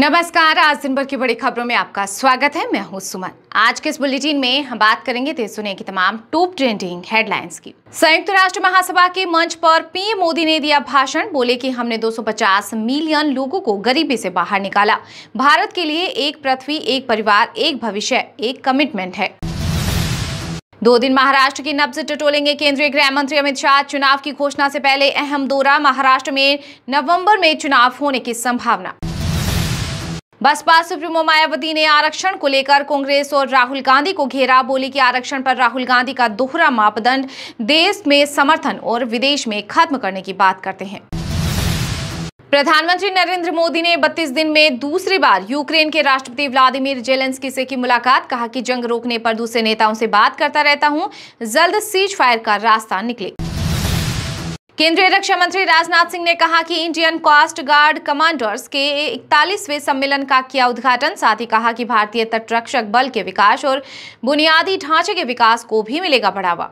नमस्कार। आज दिन भर की बड़ी खबरों में आपका स्वागत है। मैं हूं सुमन। आज के इस बुलेटिन में हम बात करेंगे देश दुनिया की तमाम टॉप ट्रेंडिंग हेडलाइंस की। संयुक्त राष्ट्र महासभा के मंच पर पीएम मोदी ने दिया भाषण। बोले कि हमने 250 मिलियन लोगों को गरीबी से बाहर निकाला। भारत के लिए एक पृथ्वी, एक परिवार, एक भविष्य, एक कमिटमेंट है। 2 दिन महाराष्ट्र की नब्ज टटोलेंगे केंद्रीय गृह मंत्री अमित शाह। चुनाव की घोषणा से पहले अहम दौरा। महाराष्ट्र में नवंबर में चुनाव होने की संभावना। बसपा सुप्रीमो मायावती ने आरक्षण को लेकर कांग्रेस और राहुल गांधी को घेरा। बोली कि आरक्षण पर राहुल गांधी का दोहरा मापदंड देश में समर्थन और विदेश में खत्म करने की बात करते हैं। प्रधानमंत्री नरेंद्र मोदी ने 32 दिन में दूसरी बार यूक्रेन के राष्ट्रपति व्लादिमीर जेलेंस्की से की मुलाकात। कहा कि जंग रोकने पर दूसरे नेताओं से बात करता रहता हूं, जल्द सीज फायर का रास्ता निकले। केंद्रीय रक्षा मंत्री राजनाथ सिंह ने कहा कि इंडियन कोस्ट गार्ड कमांडर्स के 41वें सम्मेलन का किया उद्घाटन। साथ ही कहा कि भारतीय तटरक्षक बल के विकास और बुनियादी ढांचे के विकास को भी मिलेगा बढ़ावा।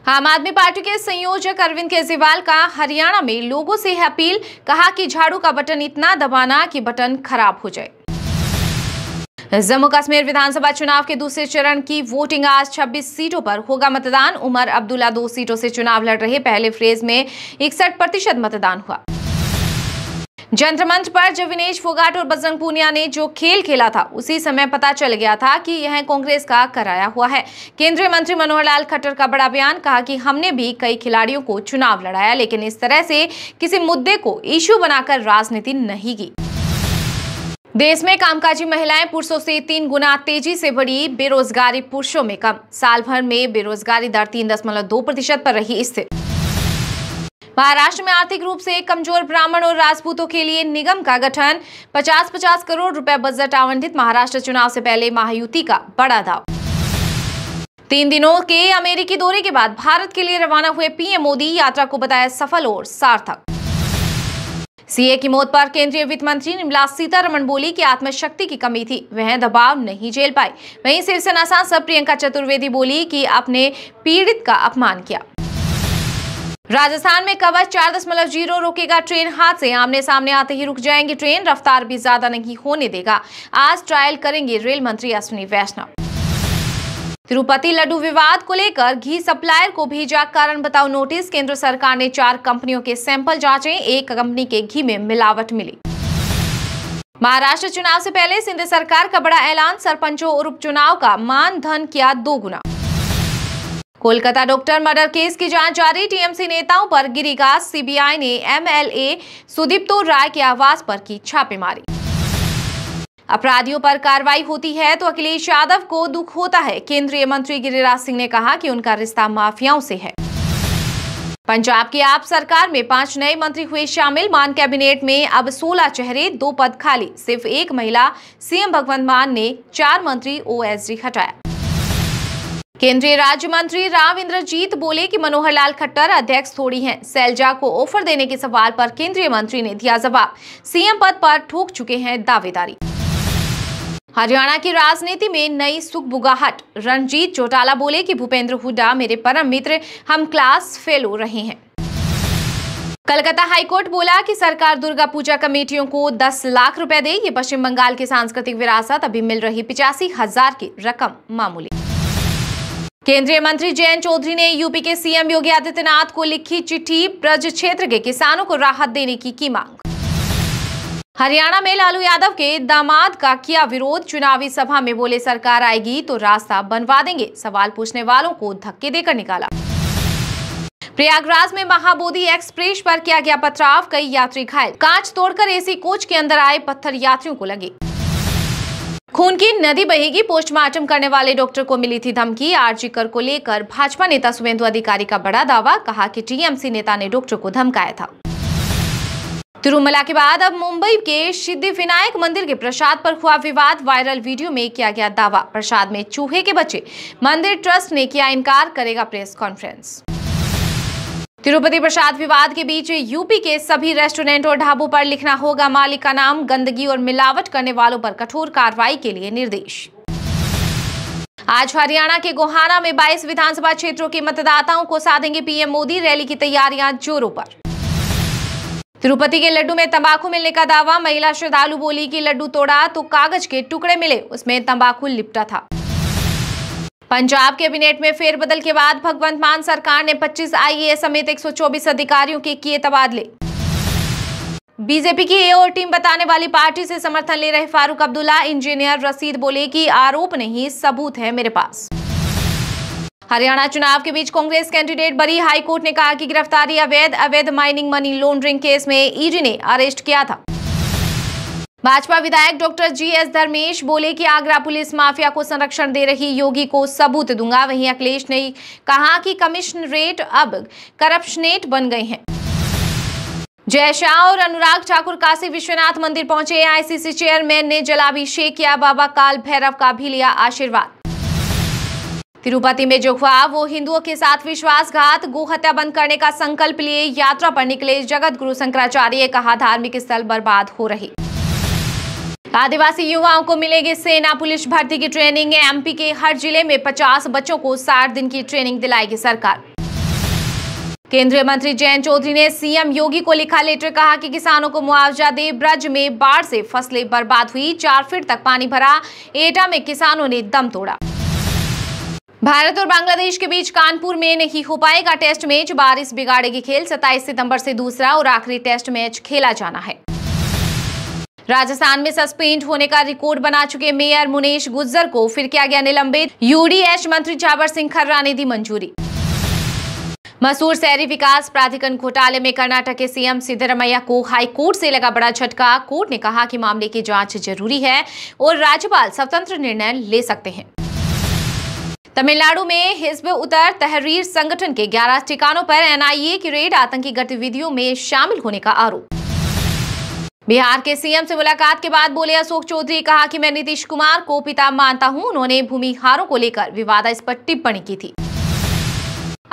आम आदमी पार्टी के संयोजक अरविंद केजरीवाल का हरियाणा में लोगों से है अपील। कहा कि झाड़ू का बटन इतना दबाना कि बटन खराब हो जाए। जम्मू कश्मीर विधानसभा चुनाव के दूसरे चरण की वोटिंग आज 26 सीटों पर होगा मतदान। उमर अब्दुल्ला 2 सीटों से चुनाव लड़ रहे। पहले फेज में 61% मतदान हुआ। जंतर मंच पर जब विनेश फोगाट और बजरंग पूनिया ने जो खेल खेला था, उसी समय पता चल गया था कि यह कांग्रेस का कराया हुआ है। केंद्रीय मंत्री मनोहर लाल खट्टर का बड़ा बयान। कहा कि हमने भी कई खिलाड़ियों को चुनाव लड़ाया, लेकिन इस तरह से किसी मुद्दे को इश्यू बनाकर राजनीति नहीं की। देश में कामकाजी महिलाएं पुरुषों से 3 गुना तेजी से बढ़ी। बेरोजगारी पुरुषों में कम। साल भर में बेरोजगारी दर 3.2% पर रही स्थिर। महाराष्ट्र में आर्थिक रूप से कमजोर ब्राह्मण और राजपूतों के लिए निगम का गठन। 50-50 करोड़ रुपए बजट आवंटित। महाराष्ट्र चुनाव से पहले महायुति का बड़ा दाव। 3 दिनों के अमेरिकी दौरे के बाद भारत के लिए रवाना हुए पीएम मोदी। यात्रा को बताया सफल और सार्थक। सीए की मौत पर केंद्रीय वित्त मंत्री निर्मला सीतारमण बोली कि आत्मशक्ति की कमी थी, वह दबाव नहीं झेल पाई। वहीं शिवसेना सांसद प्रियंका चतुर्वेदी बोली कि आपने पीड़ित का अपमान किया। राजस्थान में कवच 4.0 रोकेगा ट्रेन हादसे। आमने सामने आते ही रुक जाएंगी ट्रेन। रफ्तार भी ज्यादा नहीं होने देगा। आज ट्रायल करेंगे रेल मंत्री अश्विनी वैष्णव। तिरुपति लड्डू विवाद को लेकर घी सप्लायर को भेजा कारण बताओ नोटिस। केंद्र सरकार ने 4 कंपनियों के सैंपल जांचे। एक कंपनी के घी में मिलावट मिली। महाराष्ट्र चुनाव से पहले सिंध सरकार का बड़ा ऐलान। सरपंचों और उपचुनाव का मानधन किया 2 गुना। कोलकाता डॉक्टर मर्डर केस की जांच जारी। टीएमसी नेताओं पर गिरी गाज। सीबीआई ने एमएलए सुदीप्तो राय के आवास पर की छापेमारी। अपराधियों पर कार्रवाई होती है तो अखिलेश यादव को दुख होता है। केंद्रीय मंत्री गिरिराज सिंह ने कहा कि उनका रिश्ता माफियाओं से है। पंजाब की आप सरकार में 5 नए मंत्री हुए शामिल। मान कैबिनेट में अब 16 चेहरे, 2 पद खाली, सिर्फ 1 महिला। सीएम भगवंत मान ने 4 मंत्री ओएसडी हटाया। केंद्रीय राज्य मंत्री राव इंद्रजीत बोले कि मनोहर लाल खट्टर अध्यक्ष थोड़ी हैं। शैलजा को ऑफर देने के सवाल पर केंद्रीय मंत्री ने दिया जवाब। सीएम पद पर ठोक चुके हैं दावेदारी। हरियाणा की राजनीति में नई सुगबुगाहट। रणजीत चौटाला बोले कि भूपेंद्र हुड्डा मेरे परम मित्र, हम क्लास फेलो रहे हैं। कलकत्ता हाईकोर्ट बोला कि सरकार दुर्गा पूजा कमेटियों को 10 लाख रुपए दे। ये पश्चिम बंगाल की सांस्कृतिक विरासत। अभी मिल रही 85,000 की रकम मामूली। केंद्रीय मंत्री जयंत चौधरी ने यूपी के सीएम योगी आदित्यनाथ को लिखी चिट्ठी। ब्रज क्षेत्र के किसानों को राहत देने की मांग। हरियाणा में लालू यादव के दामाद का किया विरोध। चुनावी सभा में बोले सरकार आएगी तो रास्ता बनवा देंगे। सवाल पूछने वालों को धक्के देकर निकाला। प्रयागराज में महाबोधि एक्सप्रेस पर किया गया पथराव। कई यात्री घायल। कांच तोड़कर एसी कोच के अंदर आए पत्थर यात्रियों को लगे। खून की नदी बहेगी। पोस्टमार्टम करने वाले डॉक्टर को मिली थी धमकी। आरजी कर को लेकर भाजपा नेता शुभेंदु अधिकारी का बड़ा दावा। कहा कि टीएमसी नेता ने डॉक्टर को धमकाया था। तिरुमला के बाद अब मुंबई के सिद्धिविनायक मंदिर के प्रसाद पर हुआ विवाद। वायरल वीडियो में किया गया दावा। प्रसाद में चूहे के बच्चे। मंदिर ट्रस्ट ने किया इनकार, करेगा प्रेस कॉन्फ्रेंस। तिरुपति प्रसाद विवाद के बीच यूपी के सभी रेस्टोरेंट और ढाबों पर लिखना होगा मालिक का नाम। गंदगी और मिलावट करने वालों पर कठोर कार्रवाई के लिए निर्देश। आज हरियाणा के गोहाना में 22 विधानसभा क्षेत्रों के मतदाताओं को साधेंगे पीएम मोदी। रैली की तैयारियां जोरों पर। तिरुपति के लड्डू में तंबाकू मिलने का दावा। महिला श्रद्धालु बोली कि लड्डू तोड़ा तो कागज के टुकड़े मिले, उसमें तंबाकू लिपटा था। पंजाब कैबिनेट में फेरबदल के बाद भगवंत मान सरकार ने 25 आईएएस समेत 124 अधिकारियों के किए तबादले। बीजेपी की ए और टीम बताने वाली पार्टी से समर्थन ले रहे फारूक अब्दुल्ला। इंजीनियर रशीद बोले कि आरोप नहीं, सबूत है मेरे पास। हरियाणा चुनाव के बीच कांग्रेस कैंडिडेट बरी। हाईकोर्ट ने कहा कि गिरफ्तारी अवैध माइनिंग मनी लॉन्ड्रिंग केस में ईडी ने अरेस्ट किया था। भाजपा विधायक डॉक्टर जीएस धर्मेश बोले कि आगरा पुलिस माफिया को संरक्षण दे रही, योगी को सबूत दूंगा। वहीं अखिलेश ने कहा कि कमिश्नरेट अब करप्शनेट बन गए हैं। जय शाह और अनुराग ठाकुर काशी विश्वनाथ मंदिर पहुंचे। आईसीसी चेयरमैन ने जलाभिषेक किया, बाबा काल भैरव का भी लिया आशीर्वाद। तिरुपति में जो हुआ वो हिंदुओं के साथ विश्वासघात, गोहत्या बंद करने का संकल्प लिए यात्रा पर निकले जगत गुरु शंकराचार्य। कहा धार्मिक स्थल बर्बाद हो रहे। आदिवासी युवाओं को मिलेगी सेना पुलिस भर्ती की ट्रेनिंग। एमपी के हर जिले में 50 बच्चों को 60 दिन की ट्रेनिंग दिलाएगी सरकार। केंद्रीय मंत्री जयंत चौधरी ने सीएम योगी को लिखा लेटर। कहा कि किसानों को मुआवजा दे। ब्रज में बाढ़ से फसलें बर्बाद हुई, 4 फीट तक पानी भरा। एटा में किसानों ने दम तोड़ा। भारत और बांग्लादेश के बीच कानपुर में नहीं हो पाएगा टेस्ट मैच, बारिश बिगाड़ेगी खेल। 27 सितंबर से दूसरा और आखिरी टेस्ट मैच खेला जाना है। राजस्थान में सस्पेंड होने का रिकॉर्ड बना चुके मेयर मुनेश गुज्जर को फिर किया गया निलंबित। यूडीएच मंत्री जाबर सिंह खर्रा ने दी मंजूरी। मसूर शहरी विकास प्राधिकरण घोटाले में कर्नाटक के सीएम सिद्धरमैया को हाईकोर्ट से लगा बड़ा झटका। कोर्ट ने कहा कि मामले की जांच जरूरी है और राज्यपाल स्वतंत्र निर्णय ले सकते हैं। तमिलनाडु में हिज़्ब उतर तहरीर संगठन के 11 ठिकानों पर एनआईए की रेड। आतंकी गतिविधियों में शामिल होने का आरोप। बिहार के सीएम से मुलाकात के बाद बोले अशोक चौधरी। कहा कि मैं नीतीश कुमार को पिता मानता हूं। उन्होंने भूमिहारों को लेकर विवादास्पद टिप्पणी की थी।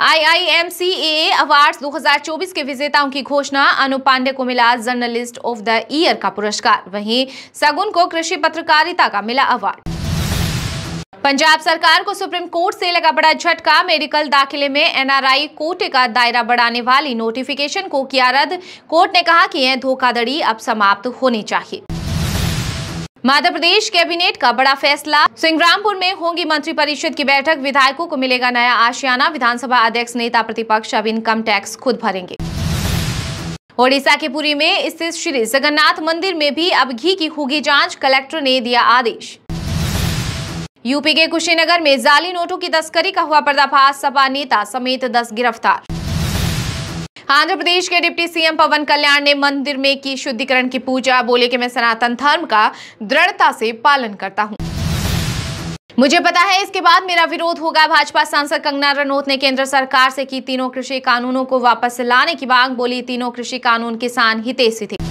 IIMCAA अवार्ड्स 2024 के विजेताओं की घोषणा। अनु पांडे को मिला जर्नलिस्ट ऑफ द ईयर का पुरस्कार। वहीं सगुन को कृषि पत्रकारिता का मिला अवार्ड। पंजाब सरकार को सुप्रीम कोर्ट से लगा बड़ा झटका। मेडिकल दाखिले में एनआरआई कोटे का दायरा बढ़ाने वाली नोटिफिकेशन को किया रद्द। कोर्ट ने कहा कि यह धोखाधड़ी अब समाप्त होनी चाहिए। मध्य प्रदेश कैबिनेट का बड़ा फैसला। सिंग्रामपुर में होगी मंत्रिपरिषद की बैठक। विधायकों को मिलेगा नया आशियाना। विधानसभा अध्यक्ष नेता प्रतिपक्ष अब इनकम टैक्स खुद भरेंगे। ओडिशा के पुरी में स्थित श्री जगन्नाथ मंदिर में भी अब घी की होगी जांच। कलेक्टर ने दिया आदेश। यूपी के कुशीनगर में जाली नोटों की तस्करी का हुआ पर्दाफाश। सपा नेता समेत 10 गिरफ्तार। आंध्र प्रदेश के डिप्टी सीएम पवन कल्याण ने मंदिर में की शुद्धिकरण की पूजा। बोले कि मैं सनातन धर्म का दृढ़ता से पालन करता हूं। मुझे पता है इसके बाद मेरा विरोध होगा। भाजपा सांसद कंगना रनौत ने केंद्र सरकार से की तीनों कृषि कानूनों को वापस लाने की मांग। बोली तीनों कृषि कानून किसान हितैषी थे।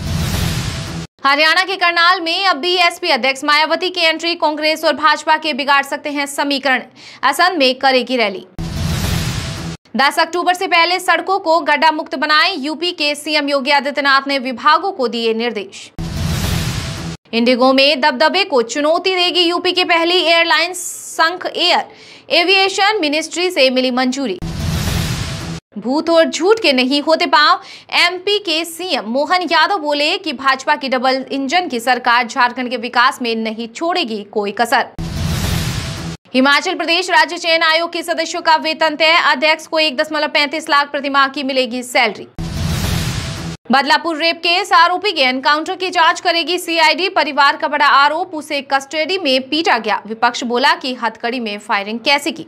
हरियाणा के करनाल में अब बीएसपी अध्यक्ष मायावती की एंट्री। कांग्रेस और भाजपा के बिगाड़ सकते हैं समीकरण। असम में करेगी रैली। 10 अक्टूबर से पहले सड़कों को गड्ढा मुक्त बनाएं। यूपी के सीएम योगी आदित्यनाथ ने विभागों को दिए निर्देश। इंडिगो में दबदबे को चुनौती देगी यूपी की पहली एयरलाइंस। संघ एयर एविएशन मिनिस्ट्री से मिली मंजूरी। भूत और झूठ के नहीं होते पांव। एमपी के सीएम मोहन यादव बोले कि भाजपा की डबल इंजन की सरकार झारखंड के विकास में नहीं छोड़ेगी कोई कसर। हिमाचल प्रदेश राज्य चयन आयोग के सदस्यों का वेतन तय। अध्यक्ष को 1.35 लाख प्रतिमाह की मिलेगी सैलरी। बदलापुर रेप केस आरोपी के एनकाउंटर की जांच करेगी सीआईडी। परिवार का बड़ा आरोप, उसे कस्टडी में पीटा गया। विपक्ष बोला कि हथकड़ी में फायरिंग कैसे की।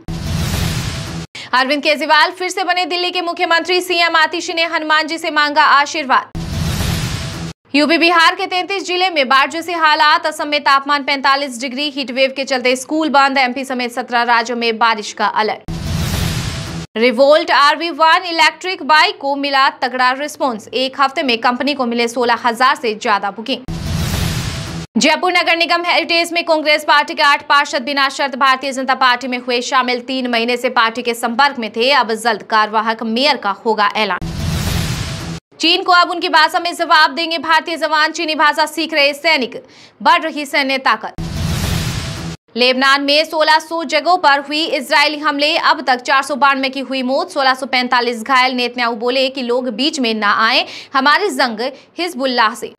अरविंद केजरीवाल फिर से बने दिल्ली के मुख्यमंत्री। सीएम आतिशी ने हनुमान जी से मांगा आशीर्वाद। यूपी बिहार के 33 जिले में बाढ़ जैसे हालात। असम में तापमान 45 डिग्री। हीटवेव के चलते स्कूल बंद। एमपी समेत 17 राज्यों में बारिश का alert. Revolt RV1 electric bike को मिला तगड़ा रिस्पॉन्स। एक हफ्ते में कंपनी को मिले 16,000 से ज्यादा बुकिंग। जयपुर नगर निगम हेरिटेज में कांग्रेस पार्टी के 8 पार्षद बिना शर्त भारतीय जनता पार्टी में हुए शामिल। 3 महीने से पार्टी के संपर्क में थे। अब जल्द कार्यवाहक मेयर का होगा ऐलान। चीन को अब उनकी भाषा में जवाब देंगे भारतीय जवान। चीनी भाषा सीख रहे सैनिक। बढ़ रही सैन्य ताकत। लेबनान में 1600 जगहों पर हुई इजरायली हमले, अब तक 492 की हुई मौत, 1645 घायल। नेतन्याहू बोले कि लोग बीच में ना आए, हमारी जंग हिजबुल्लाह से।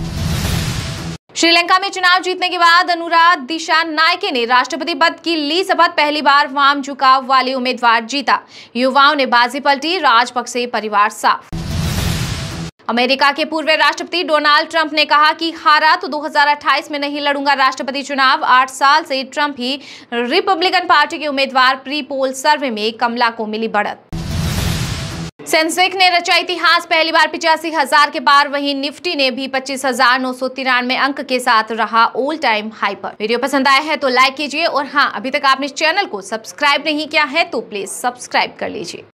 श्रीलंका में चुनाव जीतने के बाद अनुराग दिशानायके ने राष्ट्रपति पद की ली शपथ, पहली बार वाम झुकाव वाले उम्मीदवार जीता, युवाओं ने बाजी पलटी, राजपक्षे परिवार साफ। अमेरिका के पूर्व राष्ट्रपति डोनाल्ड ट्रंप ने कहा कि हारा तो 2028 में नहीं लड़ूंगा राष्ट्रपति चुनाव। 8 साल से ट्रंप ही रिपब्लिकन पार्टी के उम्मीदवार। प्री पोल सर्वे में कमला को मिली बढ़त। सेंसेक्स ने रचा इतिहास, पहली बार 85,000 के पार, वहीं निफ्टी ने भी 25,993 अंक के साथ रहा ऑल टाइम हाई पर। वीडियो पसंद आया है तो लाइक कीजिए और हाँ, अभी तक आपने इस चैनल को सब्सक्राइब नहीं किया है तो प्लीज सब्सक्राइब कर लीजिए।